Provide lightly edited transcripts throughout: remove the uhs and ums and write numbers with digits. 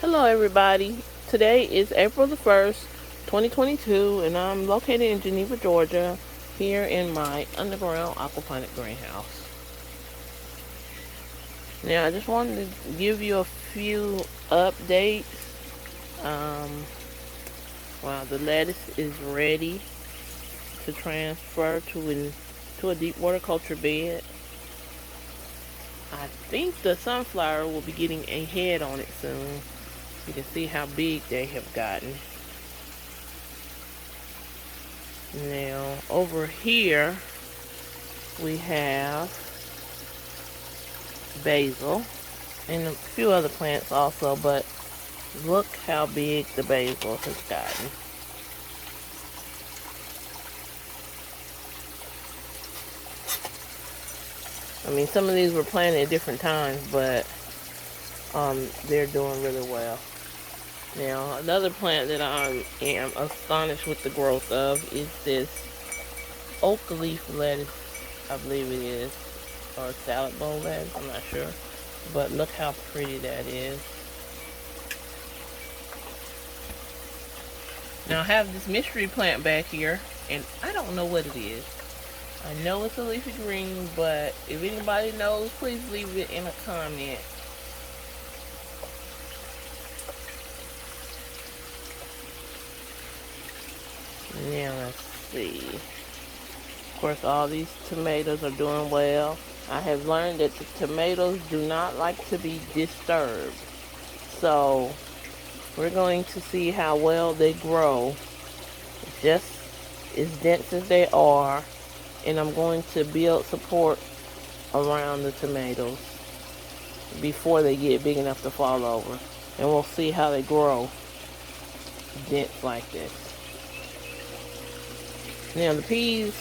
Hello everybody. Today is April the 1st, 2022, and I'm located in Geneva, Georgia, here in my underground aquaponic greenhouse. Now I just wanted to give you a few updates. Um, the lettuce is ready to transfer to a deep water culture bed. I think the sunflower will be getting a head on it soon. You can see how big they have gotten. Now, over here, we have basil and a few other plants also, but look how big the basil has gotten. I mean, some of these were planted at different times, but they're doing really well. Now, another plant that I am astonished with the growth of is this oak leaf lettuce, I believe it is, or salad bowl lettuce, I'm not sure. But look how pretty that is. Now I have this mystery plant back here, and I don't know what it is. I know it's a leafy green, but if anybody knows, please leave it in a comment. Now let's see. Of course, all these tomatoes are doing well. I have learned that the tomatoes do not like to be disturbed. So we're going to see how well they grow, just as dense as they are, and I'm going to build support around the tomatoes before they get big enough to fall over, and we'll see how they grow dense like this. Now the peas,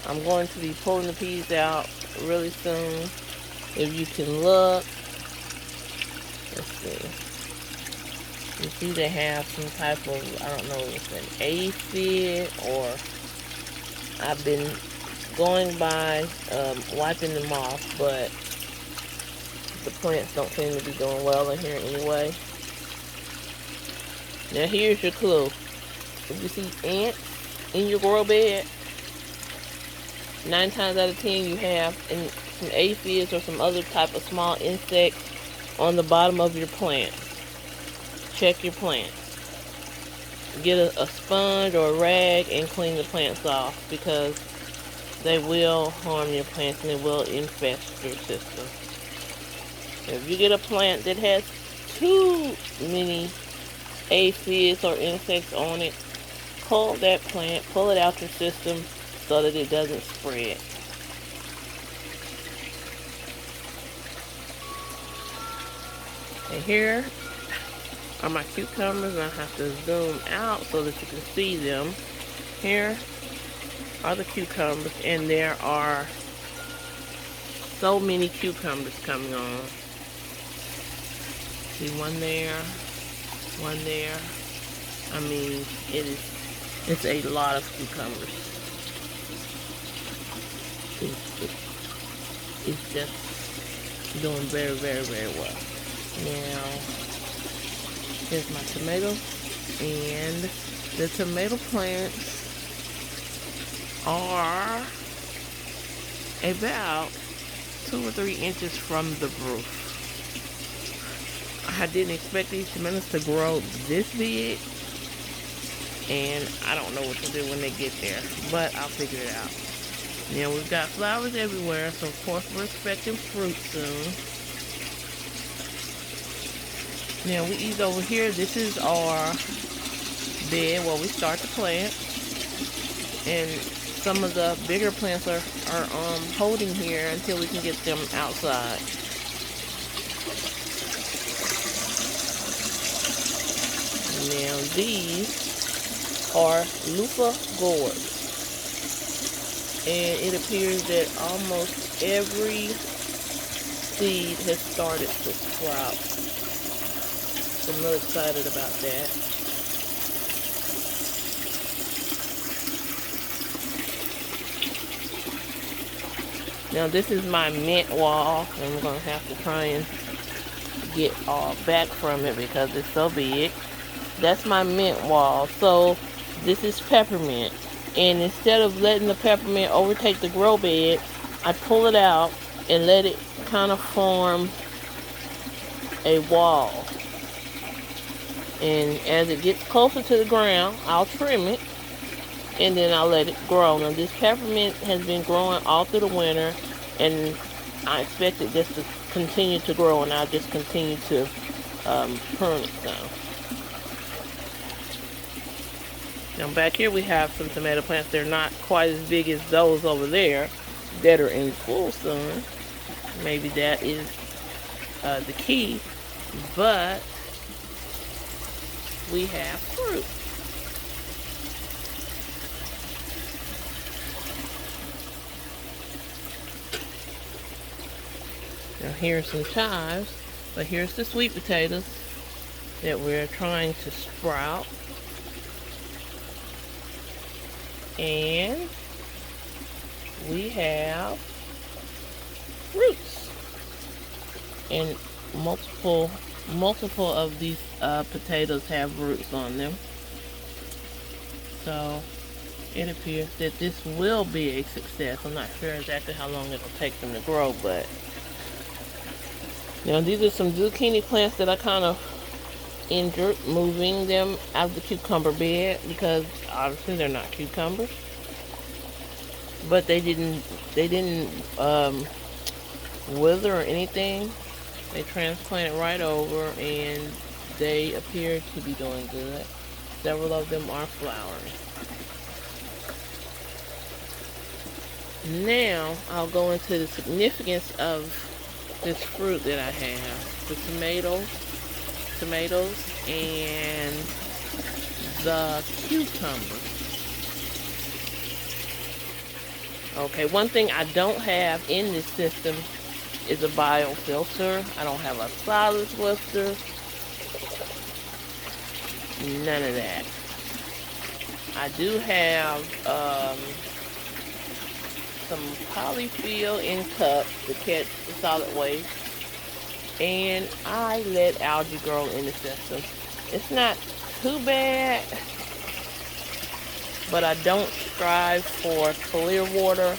I'm going to be pulling the peas out really soon. If you can look, let's see. You see they have some type of, I don't know if it's an aphid, or I've been going by wiping them off, but the plants don't seem to be doing well in here anyway. Now here's your clue. If you see ants in your grow bed, 9 times out of 10 you have some aphids or some other type of small insects on the bottom of your plants. Check your plants. Get a sponge or a rag and clean the plants off, because they will harm your plants and they will infest your system. If you get a plant that has too many aphids or insects on it, pull that plant, pull it out your system so that it doesn't spread. And here are my cucumbers, and I have to zoom out so that you can see them. Here are the cucumbers, and there are so many cucumbers coming on. See, one there, one there. I mean, it's a lot of cucumbers. It's just doing very, very, very well. Now, here's my tomatoes, and the tomato plants are about 2 or 3 inches from the roof. I didn't expect these tomatoes to grow this big, and I don't know what to do when they get there, but I'll figure it out. Now we've got flowers everywhere, so of course we're expecting fruit soon. Now we ease over here. This is our bed where we start to plant, and some of the bigger plants are holding here until we can get them outside. Now these are loofah gourds, and it appears that almost every seed has started to sprout. So I'm really excited about that. Now this is my mint wall, and I'm going to have to try and get back from it because it's so big. That's my mint wall. So this is peppermint. And instead of letting the peppermint overtake the grow bed, I pull it out and let it kind of form a wall. And as it gets closer to the ground, I'll trim it and then I'll let it grow. Now this peppermint has been growing all through the winter, and I expect it just to continue to grow, and I'll just continue to prune it some. Now back here we have some tomato plants. They're not quite as big as those over there that are in full sun. Maybe that is the key, but we have fruit. Now here's some chives, but here's the sweet potatoes that we're trying to sprout. And we have roots. And multiple of these potatoes have roots on them. So it appears that this will be a success. I'm not sure exactly how long it'll take them to grow, but now these are some zucchini plants that I kind of injured moving them out of the cucumber bed because obviously they're not cucumbers. But they didn't wither or anything. They transplanted right over and they appear to be doing good. Several of them are flowering. Now I'll go into the significance of this fruit that I have. The tomatoes and the cucumbers. Okay, one thing I don't have in this system is a biofilter. I don't have a solid lifter. None of that. I do have some polyfill in cups to catch the solid waste. And I let algae grow in the system. It's not too bad, but I don't strive for clear water.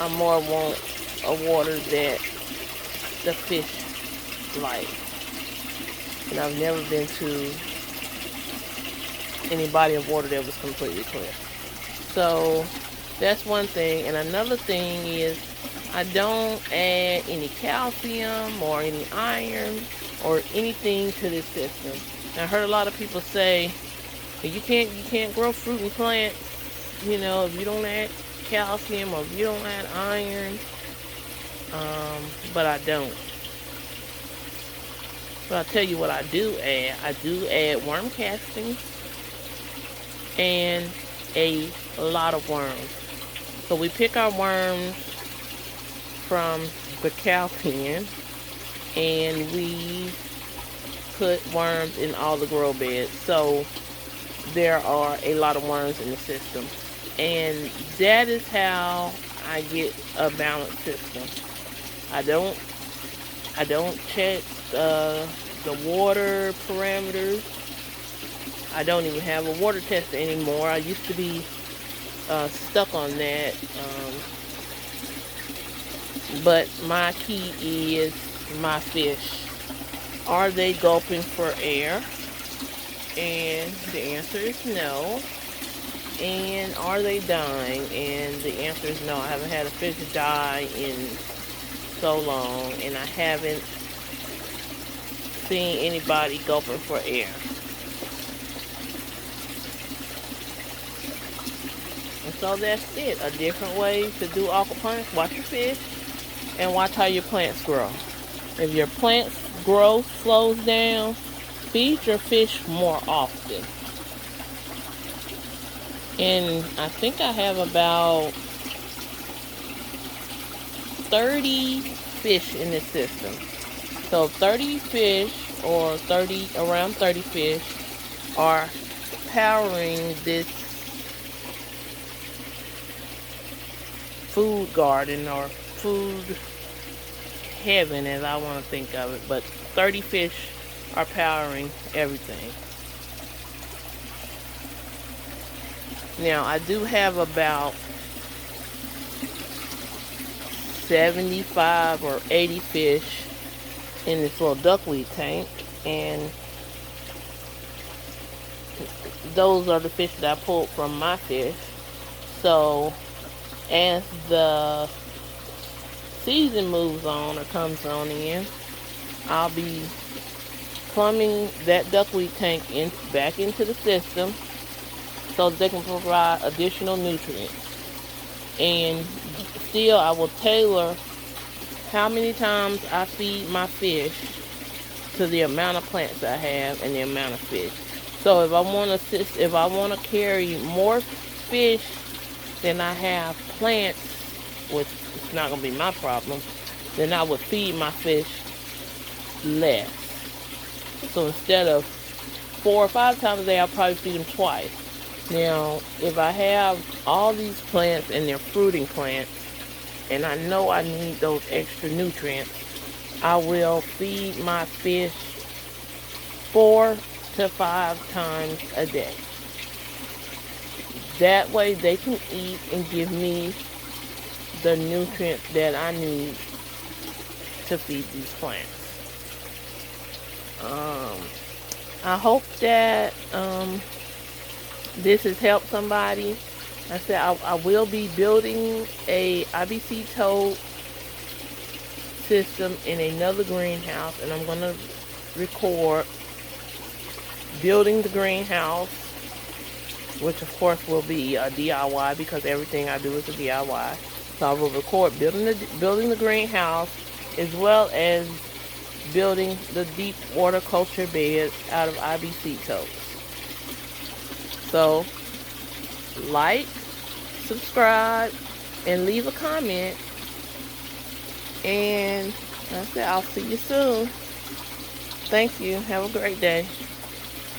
I more want a water that the fish like. And I've never been to any body of water that was completely clear. So that's one thing. And another thing is I don't add any calcium or any iron or anything to this system. I heard a lot of people say you can't grow fruit and plants, you know, if you don't add calcium or if you don't add iron. But I don't. So I'll tell you what I do add. I do add worm castings and a lot of worms. So we pick our worms from the cow pen and we put worms in all the grow beds. So there are a lot of worms in the system. And that is how I get a balanced system. I don't check the water parameters. I don't even have a water tester anymore. I used to be stuck on that. But my key is my fish. Are they gulping for air? And the answer is no. And are they dying? And the answer is no. I haven't had a fish die in so long, and I haven't seen anybody gulping for air. And so that's it. A different way to do aquaponics. Watch your fish and watch how your plants grow. If your plants growth slows down, feed your fish more often. And I think I have about 30 fish in this system. So 30 fish or around 30 fish are powering this food garden or food heaven as I want to think of it, but 30 fish are powering everything. Now I do have about 75 or 80 fish in this little duckweed tank, and those are the fish that I pulled from my fish. So as the season moves on or comes on in, I'll be plumbing that duckweed tank back into the system so they can provide additional nutrients. And still, I will tailor how many times I feed my fish to the amount of plants I have and the amount of fish. So if I want to carry more fish than I have plants, which is not going to be my problem, then I would feed my fish less. So instead of 4 or 5 times a day, I'll probably feed them twice. Now, if I have all these plants and they're fruiting plants, and I know I need those extra nutrients, I will feed my fish 4 to 5 times a day. That way they can eat and give me the nutrients that I need to feed these plants. I hope that this has helped somebody. I said I will be building a IBC tote system in another greenhouse, and I'm going to record building the greenhouse, which of course will be a DIY because everything I do is a DIY. So I will record building the greenhouse, as well as building the deep water culture beds out of IBC totes. So like, subscribe, and leave a comment. And that's it. I'll see you soon. Thank you. Have a great day.